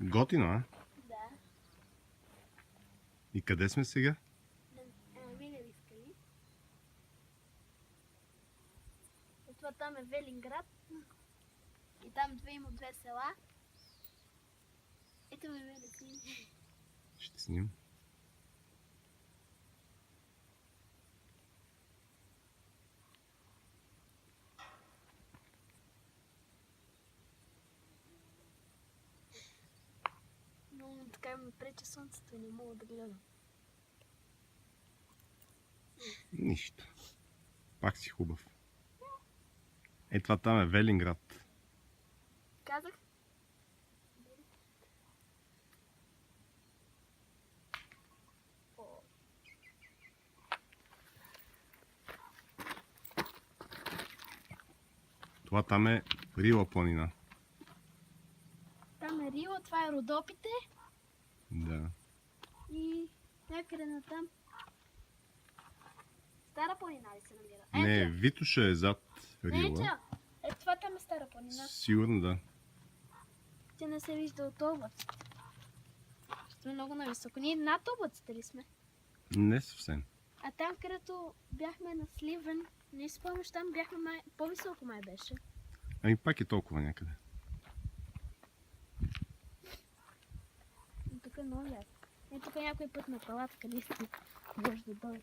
Готино, а? Да. И къде сме сега? Вилеви скали. Това там е Велинград. И там има две села. Ето ме да снимам. Ще снимам. Но така ме пречи слънцето и не мога да гледам. Нищо. Пак си хубав. Е, това там е Велинград. Казах? Това там е Рила планина. Там е Рила, това е Родопите Да. и някъде натам. Стара планина ли се намира? Не, Витоша е зад Не, Рила. е, това там е Стара планина. Сигурно да. Тя не се вижда от облаците. Сме много нависоко. Ние над облаците ли сме? Не съвсем. А там, където бяхме на Сливен, не си спомняш, там бяхме по-високо май беше. Ами пак е толкова някъде. Но тук е много яко. И тук някой път на палатка наистина може да дойде.